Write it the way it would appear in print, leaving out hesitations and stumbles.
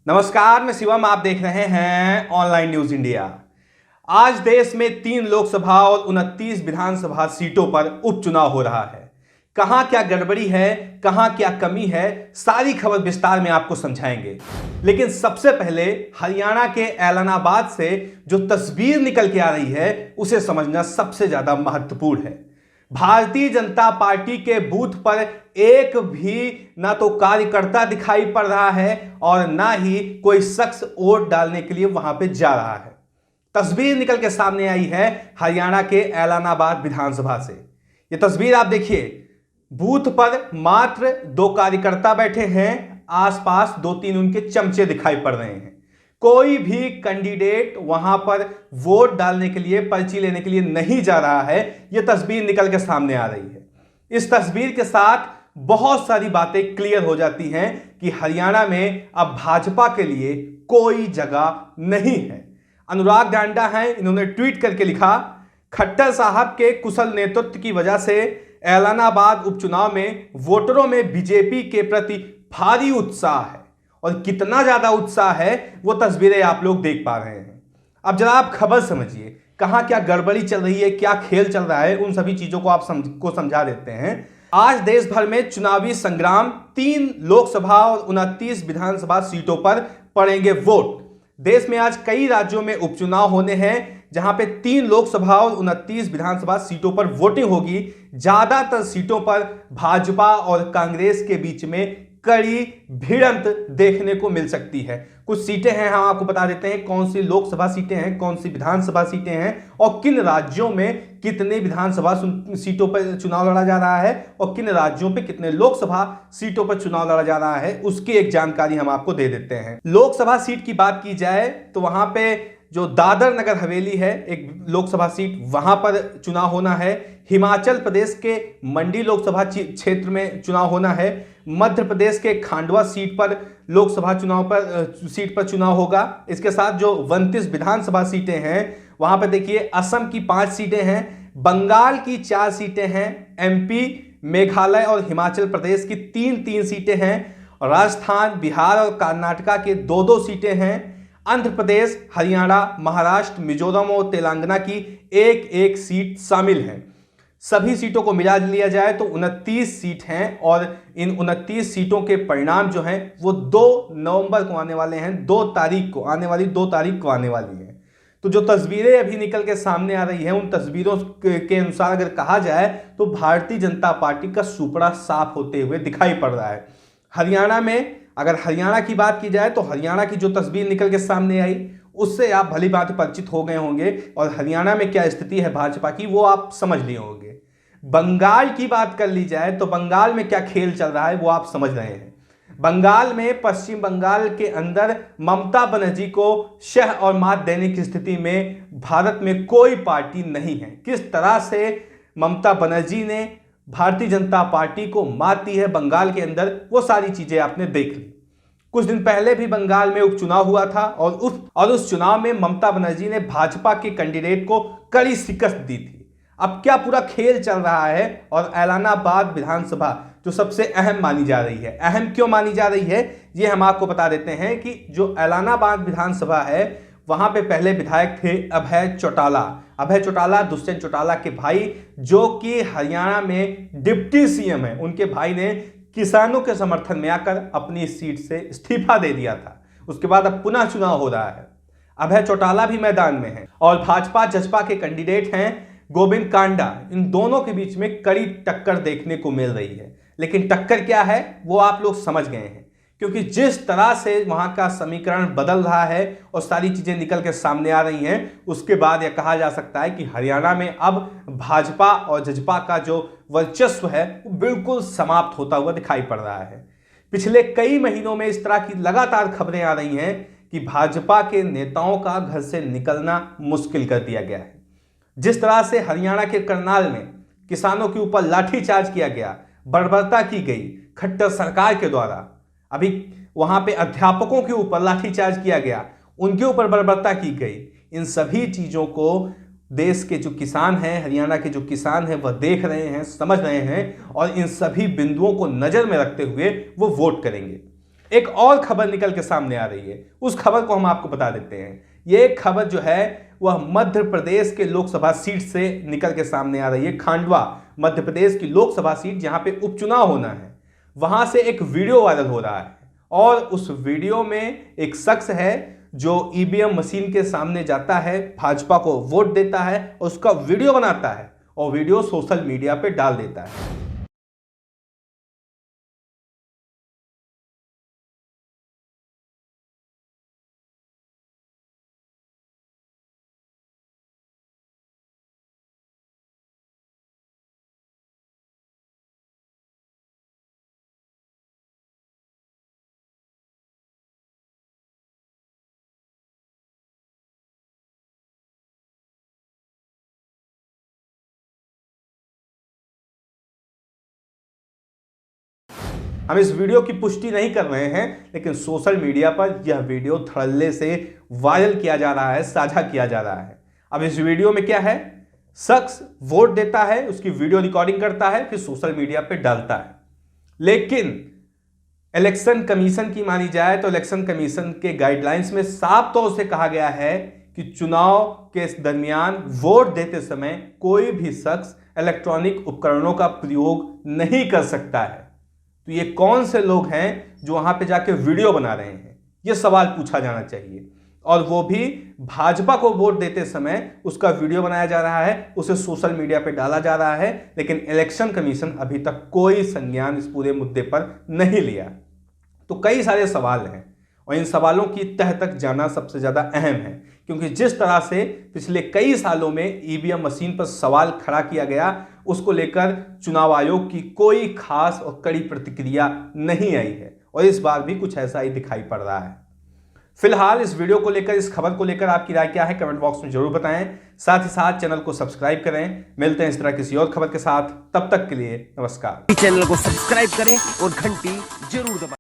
नमस्कार, मैं शिवम। आप देख रहे हैं ऑनलाइन न्यूज इंडिया। आज देश में 3 लोकसभा और 29 विधानसभा सीटों पर उपचुनाव हो रहा है। कहां क्या गड़बड़ी है, कहां क्या कमी है, सारी खबर विस्तार में आपको समझाएंगे। लेकिन सबसे पहले हरियाणा के ऐलानाबाद से जो तस्वीर निकल के आ रही है उसे समझना सबसे ज्यादा महत्वपूर्ण है। भारतीय जनता पार्टी के बूथ पर एक भी ना तो कार्यकर्ता दिखाई पड़ रहा है और ना ही कोई शख्स वोट डालने के लिए वहां पे जा रहा है। तस्वीर निकल के सामने आई है हरियाणा के ऐलानाबाद विधानसभा से। यह तस्वीर आप देखिए, बूथ पर मात्र 2 कार्यकर्ता बैठे हैं, आसपास 2-3 उनके चमचे दिखाई पड़ रहे हैं। कोई भी कैंडिडेट वहां पर वोट डालने के लिए, पर्ची लेने के लिए नहीं जा रहा है। यह तस्वीर निकल के सामने आ रही है। इस तस्वीर के साथ बहुत सारी बातें क्लियर हो जाती हैं कि हरियाणा में अब भाजपा के लिए कोई जगह नहीं है। अनुराग ढांडा हैं, इन्होंने ट्वीट करके लिखा, खट्टर साहब के कुशल नेतृत्व की वजह से ऐलानाबाद उपचुनाव में वोटरों में बीजेपी के प्रति भारी उत्साह है। और कितना ज्यादा उत्साह है वो तस्वीरें आप लोग देख पा रहे हैं। अब जरा आप खबर समझिए, कहां क्या गड़बड़ी चल रही है, क्या खेल चल रहा है, उन सभी चीजों को आप समझा देते हैं। आज देश भर में चुनावी संग्राम, 3 लोकसभा और 29 विधानसभा सीटों पर पड़ेंगे वोट। देश में आज कई राज्यों में उपचुनाव होने हैं, जहां पे 3 लोकसभा और 29 विधानसभा सीटों पर वोटिंग होगी। ज्यादातर सीटों पर भाजपा और कांग्रेस के बीच में कड़ी भिड़ंत देखने को मिल सकती है। कुछ सीटें हैं, हम आपको बता देते हैं कौन सी लोकसभा सीटें हैं, कौन सी विधानसभा सीटें हैं और किन राज्यों में कितने विधानसभा सीटों पर चुनाव लड़ा जा रहा है और किन राज्यों पे कितने लोकसभा सीटों पर चुनाव लड़ा जा रहा है, उसकी एक जानकारी हम आपको दे देते हैं। लोकसभा सीट की बात की जाए तो वहां पे जो दादर नगर हवेली है, एक लोकसभा सीट, वहां पर चुनाव होना है। हिमाचल प्रदेश के मंडी लोकसभा क्षेत्र में चुनाव होना है। मध्य प्रदेश के खांडवा सीट पर चुनाव होगा। इसके साथ जो 29 विधानसभा सीटें हैं वहां पर देखिए, असम की 5 सीटें हैं, बंगाल की 4 सीटें हैं, एमपी, मेघालय और हिमाचल प्रदेश की 3-3 सीटें हैं, राजस्थान, बिहार और कर्नाटका के 2-2 सीटें हैं, आंध्र प्रदेश, हरियाणा, महाराष्ट्र, मिजोरम और तेलंगाना की 1-1 सीट शामिल है। सभी सीटों को मिला लिया जाए तो 29 सीट हैं और इन 29 सीटों के परिणाम जो हैं वो 2 नवंबर को आने वाले हैं, 2 तारीख को आने वाली है। तो जो तस्वीरें अभी निकल के सामने आ रही हैं, उन तस्वीरों के अनुसार अगर कहा जाए तो भारतीय जनता पार्टी का सुपड़ा साफ होते हुए दिखाई पड़ रहा है। हरियाणा में, अगर हरियाणा की बात की जाए तो हरियाणा की जो तस्वीर निकल के सामने आई उससे आप भली भांति परिचित हो गए होंगे और हरियाणा में क्या स्थिति है भाजपा की वो आप समझ लिए होंगे। बंगाल की बात कर ली जाए तो बंगाल में क्या खेल चल रहा है वो आप समझ रहे हैं। बंगाल में, पश्चिम बंगाल के अंदर ममता बनर्जी को शह और मात देने की स्थिति में भारत में कोई पार्टी नहीं है। किस तरह से ममता बनर्जी ने भारतीय जनता पार्टी को मात दी है बंगाल के अंदर, वो सारी चीजें आपने देख ली। कुछ दिन पहले भी बंगाल में उपचुनाव हुआ था और उस चुनाव में ममता बनर्जी ने भाजपा के कैंडिडेट को कड़ी शिकस्त दी थी। अब क्या पूरा खेल चल रहा है और ऐलानाबाद विधानसभा जो सबसे अहम मानी जा रही है, अहम क्यों मानी जा रही है ये हम आपको बता देते हैं कि जो ऐलानाबाद विधानसभा है वहां पे पहले विधायक थे अभय चौटाला, दुष्यंत चौटाला के भाई, जो कि हरियाणा में डिप्टी सीएम है। उनके भाई ने किसानों के समर्थन में आकर अपनी सीट से इस्तीफा दे दिया था। उसके बाद अब पुनः चुनाव हो रहा है। अभय चौटाला भी मैदान में है और भाजपा जसपा के कैंडिडेट हैं गोविंद कांडा। इन दोनों के बीच में कड़ी टक्कर देखने को मिल रही है। लेकिन टक्कर क्या है वो आप लोग समझ गए हैं, क्योंकि जिस तरह से वहां का समीकरण बदल रहा है और सारी चीजें निकल के सामने आ रही हैं, उसके बाद यह कहा जा सकता है कि हरियाणा में अब भाजपा और जसपा का जो वर्चस्व है वो बिल्कुल समाप्त होता हुआ दिखाई पड़ रहा है। पिछले कई महीनों में इस तरह की लगातार खबरें आ रही हैं कि भाजपा के नेताओं का घर से निकलना मुश्किल कर दिया गया है। जिस तरह से हरियाणा के करनाल में किसानों के ऊपर लाठीचार्ज किया गया, बर्बरता की गई खट्टर सरकार के द्वारा, अभी वहां पे अध्यापकों के ऊपर लाठीचार्ज किया गया, उनके ऊपर बर्बरता की गई। इन सभी चीजों को देश के जो किसान हैं, हरियाणा के जो किसान हैं, वह देख रहे हैं, समझ रहे हैं और इन सभी बिंदुओं को नजर में रखते हुए वो वोट करेंगे। एक और खबर निकल के सामने आ रही है, उस खबर को हम आपको बता देते हैं। ये खबर जो है वह मध्य प्रदेश के लोकसभा सीट से निकल के सामने आ रही है। खांडवा मध्य प्रदेश की लोकसभा सीट जहां पे उपचुनाव होना है, वहां से एक वीडियो वायरल हो रहा है और उस वीडियो में एक शख्स है जो ईवीएम मशीन के सामने जाता है, भाजपा को वोट देता है और उसका वीडियो बनाता है और वीडियो सोशल मीडिया पे डाल देता है। हम इस वीडियो की पुष्टि नहीं कर रहे हैं, लेकिन सोशल मीडिया पर यह वीडियो धड़ल्ले से वायरल किया जा रहा है, साझा किया जा रहा है। अब इस वीडियो में क्या है, शख्स वोट देता है, उसकी वीडियो रिकॉर्डिंग करता है, फिर सोशल मीडिया पे डालता है। लेकिन इलेक्शन कमीशन की मानी जाए तो इलेक्शन कमीशन के गाइडलाइंस में साफ तौर से कहा गया है कि चुनाव के दरमियान वोट देते समय कोई भी शख्स इलेक्ट्रॉनिक उपकरणों का प्रयोग नहीं कर सकता है। तो ये कौन से लोग हैं जो वहां पे जाके वीडियो बना रहे हैं, ये सवाल पूछा जाना चाहिए। और वो भी भाजपा को वोट देते समय उसका वीडियो बनाया जा रहा है, उसे सोशल मीडिया पे डाला जा रहा है, लेकिन इलेक्शन कमीशन अभी तक कोई संज्ञान इस पूरे मुद्दे पर नहीं लिया। तो कई सारे सवाल हैं और इन सवालों की तह तक जाना सबसे ज्यादा अहम है, क्योंकि जिस तरह से पिछले कई सालों में ईवीएम मशीन पर सवाल खड़ा किया गया, उसको लेकर चुनाव आयोग की कोई खास और कड़ी प्रतिक्रिया नहीं आई है और इस बार भी कुछ ऐसा ही दिखाई पड़ रहा है। फिलहाल इस वीडियो को लेकर, इस खबर को लेकर आपकी राय क्या है, कमेंट बॉक्स में जरूर बताएं। साथ ही साथ चैनल को सब्सक्राइब करें। मिलते हैं इस तरह किसी और खबर के साथ, तब तक के लिए नमस्कार। चैनल को सब्सक्राइब करें और घंटी जरूर दबाएं।